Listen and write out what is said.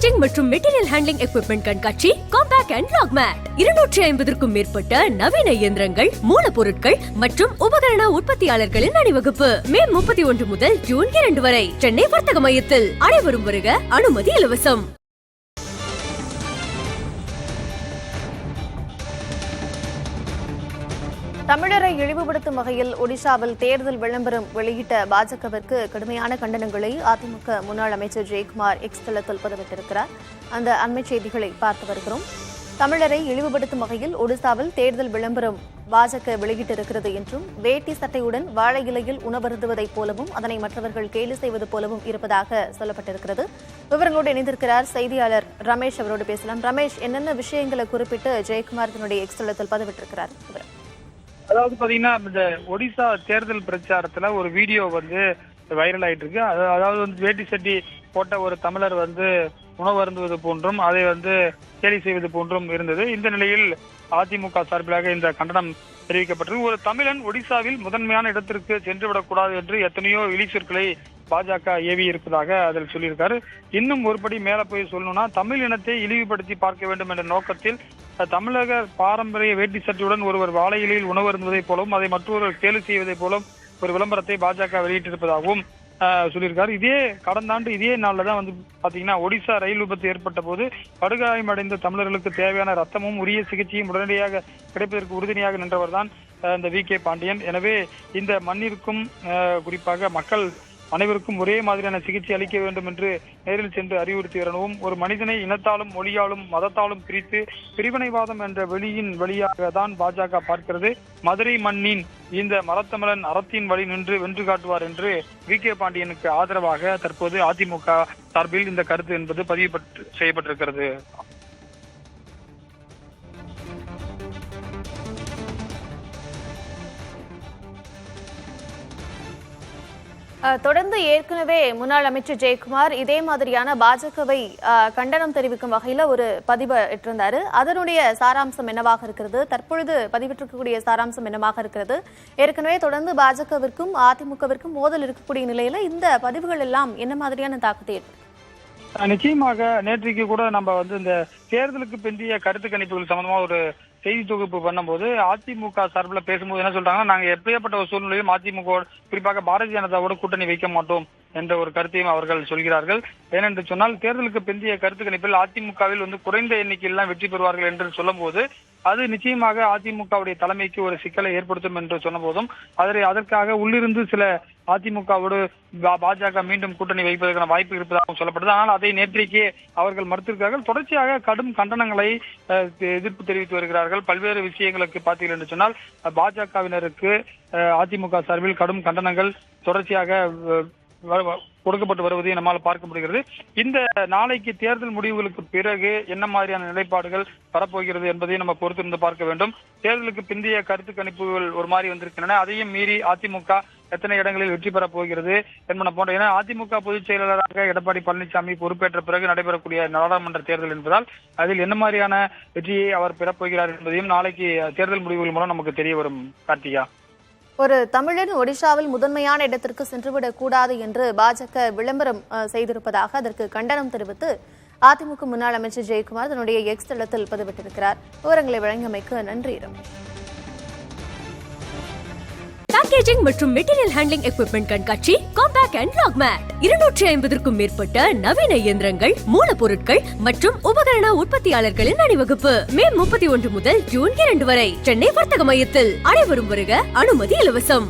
Packaging மற்றும் material handling equipment கண்காட்சி compact and lock mat 250க்கும் மேற்பட்ட நவீன இயந்திரங்கள், மூலப்பொருட்கள் மற்றும் உபகரண உற்பத்தியாளர்களின் அணிவகுப்பு மே 31 முதல் ஜூன் 2 வரை சென்னை வர்த்தக மையத்தில். அனைவரும் வருக, அனுமதி இலவசம். தமிழரை இழிவுபடுத்தும் வகையில் ஒடிஷாவில் தேர்தல் விளம்பரம் வெளியிட்ட பாஜகவிற்கு கடுமையான கண்டனங்களை அதிமுக முன்னாள் அமைச்சர் ஜெயக்குமார் எக்ஸ் தளத்தில் பதிவிட்டிருக்கிறார். அந்த அண்மை செய்திகளை பார்த்து வருகிறோம். தமிழரை இழிவுபடுத்தும் வகையில் ஒடிசாவில் தேர்தல் விளம்பரம் பாஜக வெளியிட்டிருக்கிறது என்றும், வேட்டி சட்டையுடன் வாழை இலையில் உணவருந்துவதைப் போலவும் அதனை மற்றவர்கள் கேலி செய்வது போலவும் இருப்பதாக சொல்லப்பட்டிருக்கிறது. விவரங்களோடு இணைந்திருக்கிறார் செய்தியாளர் ரமேஷ். அவரோடு பேசலாம். ரமேஷ், என்னென்ன விஷயங்களை குறிப்பிட்டு ஜெயக்குமார் தன்னுடைய எக்ஸ் தளத்தில் பதிவிட்டிருக்கிறார்? அதாவது பாத்தீங்கன்னா, இந்த ஒடிசா தேர்தல் பிரச்சாரத்துல ஒரு வீடியோ வைரல் ஆயிட்டு இருக்கு. அதாவது வேட்டி சட்டி போட்ட ஒரு தமிழர் உணவு அருந்துவது போன்றும் அதை கேலி செய்வது போன்றும் இருந்தது. இந்த நிலையில் அதிமுக சார்பிலாக இந்த கண்டனம் தெரிவிக்கப்பட்டது. ஒரு தமிழன் ஒடிசாவில் முதன்மையான இடத்திற்கு சென்றுவிடக்கூடாது என்று எத்தனையோ இழி சொற்களை பாஜக ஏவி இருப்பதாக அதில் சொல்லியிருக்காரு. இன்னும் ஒருபடி மேல போய் சொல்லணும்னா, தமிழ் இனத்தை இழிவுபடுத்தி பார்க்க வேண்டும் என்ற நோக்கத்தில் தமிழக பாரம்பரிய வேட்டி சட்டையுடன் ஒருவர் வாழை இலையில் உணவு அருந்துவதைப் போலவும் அதை மற்றொருவர் கேலி செய்வதைப் போலும் ஒரு விளம்பரத்தை பாஜக வெளியிட்டிருப்பதாகவும் சொல்லியிருக்காரு. கடந்த ஆண்டு இதே நாள்ல தான் பாத்தீங்கன்னா, ஒடிசா ரயில் விபத்து ஏற்பட்ட போது படுகாயமடைந்த தமிழர்களுக்கு தேவையான ரத்தமும் உரிய சிகிச்சையும் உடனடியாக கிடைப்பதற்கு உறுதுணையாக நின்றவர் தான் இந்த வி.கே. பாண்டியன். எனவே இந்த மண்ணிற்கும் குறிப்பாக மக்கள் அனைவருக்கும் ஒரே மாதிரியான சிகிச்சை அளிக்க வேண்டும் என்று நேரில் சென்று அறிவுறுத்தி வரவும், ஒரு மனிதனை இனத்தாலும் மொழியாலும் மதத்தாலும் பிரித்து பிரிவினைவாதம் என்ற வெளியின் வழியாக தான் பாஜக பார்க்கிறது. மதுரை மண்ணின் இந்த மரத்தமிழன் அறத்தின் வழி நின்று வென்று காட்டுவார் என்று வி.கே. பாண்டியனுக்கு ஆதரவாக தற்போது அதிமுக சார்பில் இந்த கருத்து என்பது பதிவு செய்யப்பட்டிருக்கிறது. தொடர்ந்து ஏற்கனவே முன்னாள் அமைச்சர் ஜெயக்குமார் இதே மாதிரியான பாஜகவை கண்டனம் தெரிவிக்கும் வகையில ஒரு பதிவு இட்டிருந்தாரு. அதனுடைய சாராம்சம் என்னவாக இருக்கிறது? தற்பொழுது பதிவிட்டிருக்கக்கூடிய சாராம்சம் என்னவாக இருக்கிறது? ஏற்கனவே தொடர்ந்து பாஜகவிற்கும் அதிமுகவிற்கும் மோதல் இருக்கக்கூடிய நிலையில இந்த பதிவுகள் எல்லாம் என்ன மாதிரியான தாக்கத்தை ஏற்படுத்தும்? நிச்சயமாக நேற்றைக்கு கூட நம்ம இந்த தேர்தலுக்கு பிந்தைய கருத்து கணிப்புகள் சம்பந்தமா ஒரு செய்தி தொகுப்பு பண்ணும்போது அதிமுக சார்பில் பேசும்போது என்ன சொல்றாங்கன்னா, நாங்க எப்படியாப்பட்ட ஒரு சூழ்நிலையும் அதிமுக குறிப்பாக பாரதிய ஜனதாவோட கூட்டணி வைக்க மாட்டோம் என்ற ஒரு கருத்தையும் அவர்கள் சொல்கிறார்கள். ஏனென்று சொன்னால், தேர்தலுக்கு பிந்தைய கருத்து கணிப்பில் அதிமுகவில் குறைந்த எண்ணிக்கையில் தான் வெற்றி பெறுவார்கள் என்று சொல்லும் போது அது நிச்சயமாக அதிமுகவுடைய தலைமைக்கு ஒரு சிக்கலை ஏற்படுத்தும் என்று சொன்ன போதும் அதற்காக உள்ளிருந்து சில அதிமுகவோடு பாஜக மீண்டும் கூட்டணி வைப்பதற்கான வாய்ப்பு இருப்பதாகவும் சொல்லப்பட்டது. ஆனால் அதை நேற்றைக்கே அவர்கள் மறுத்திருக்கிறார்கள். தொடர்ச்சியாக கடும் கண்டனங்களை எதிர்ப்பு தெரிவித்து வருகிறார்கள். பல்வேறு விஷயங்களுக்கு பார்த்தீர்கள் என்று சொன்னால், பாஜகவினருக்கு அதிமுக சார்பில் கடும் கண்டனங்கள் தொடர்ச்சியாக கொடுக்கப்பட்டு வருவதை நம்மால் பார்க்க முடிகிறது. இந்த நாளைக்கு தேர்தல் முடிவுகளுக்கு பிறகு என்ன மாதிரியான நிலைப்பாடுகள் வரப்போகிறது என்பதை நம்ம பொறுத்திருந்து பார்க்க வேண்டும். தேர்தலுக்கு பிந்தைய கருத்து கணிப்புகள் ஒரு மாதிரி வந்திருக்கின்றன. அதையும் மீறி அதிமுக எத்தனை இடங்களில் வெற்றி பெறப் போகிறது என்பன போன்ற, ஏன்னா அதிமுக பொதுச் செயலாளராக எடப்பாடி பழனிசாமி பொறுப்பேற்ற பிறகு நடைபெறக்கூடிய நாடாளுமன்ற தேர்தல் என்பதால் அதில் என்ன மாதிரியான வெற்றியை அவர் பெறப்போகிறார் என்பதையும் நாளைக்கு தேர்தல் முடிவுகள் மூலம் நமக்கு தெரிய வரும். கார்த்திகா, ஒரு தமிழன் ஒடிஷாவில் முதன்மையான இடத்திற்கு சென்றுவிடக் கூடாது என்று பாஜக விளம்பரம் செய்திருப்பதாக அதற்கு கண்டனம் தெரிவித்து அதிமுக முன்னாள் அமைச்சர் ஜெயக்குமார் தன்னுடைய எக்ஸ் தளத்தில் பதிவிட்டிருக்கிறார். விவரங்களை வழங்கியமைக்கு நன்றி ரமேஷ். பேக்கேஜிங் மற்றும் மெட்டீரியல் ஹேண்ட்லிங் எக்யூப்மெண்ட் கண்காட்சி காம்பேக்ட் அண்ட் லாக் மேட் 250க்கும் மேற்பட்ட நவீன இயந்திரங்கள், மூலப்பொருட்கள் மற்றும் உபகரண உற்பத்தியாளர்களின் அணிவகுப்பு மே 31 முதல் ஜூன் 2 வரை சென்னை வர்த்தக மையத்தில். அனைவரும் வருக, அனுமதி இலவசம்.